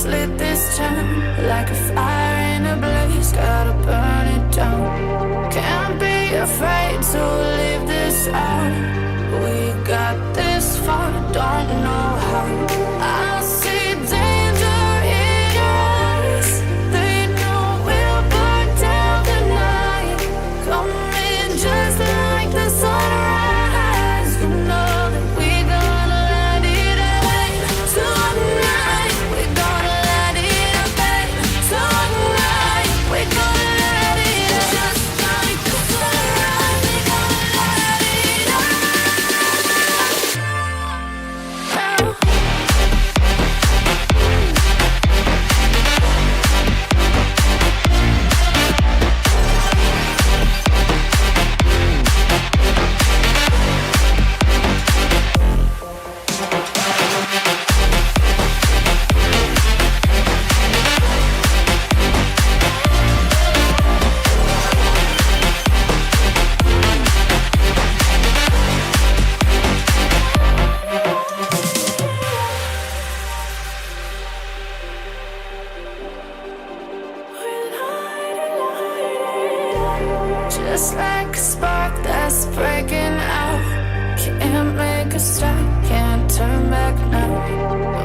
just lit this town like a fire in a blaze, gotta burn it down. Can't be afraid to leave this out. We got this far, don't know how. I see danger in your eyes. They know we'll burn down the night. Coming just like the sunrise. You know that we're gonna light it up tonight. We're gonna light it up tonight. We're gonna light it up just like the sunrise. We're gonna light it up now. Just like a spark that's breaking out. Can't make a stop, can't turn back now.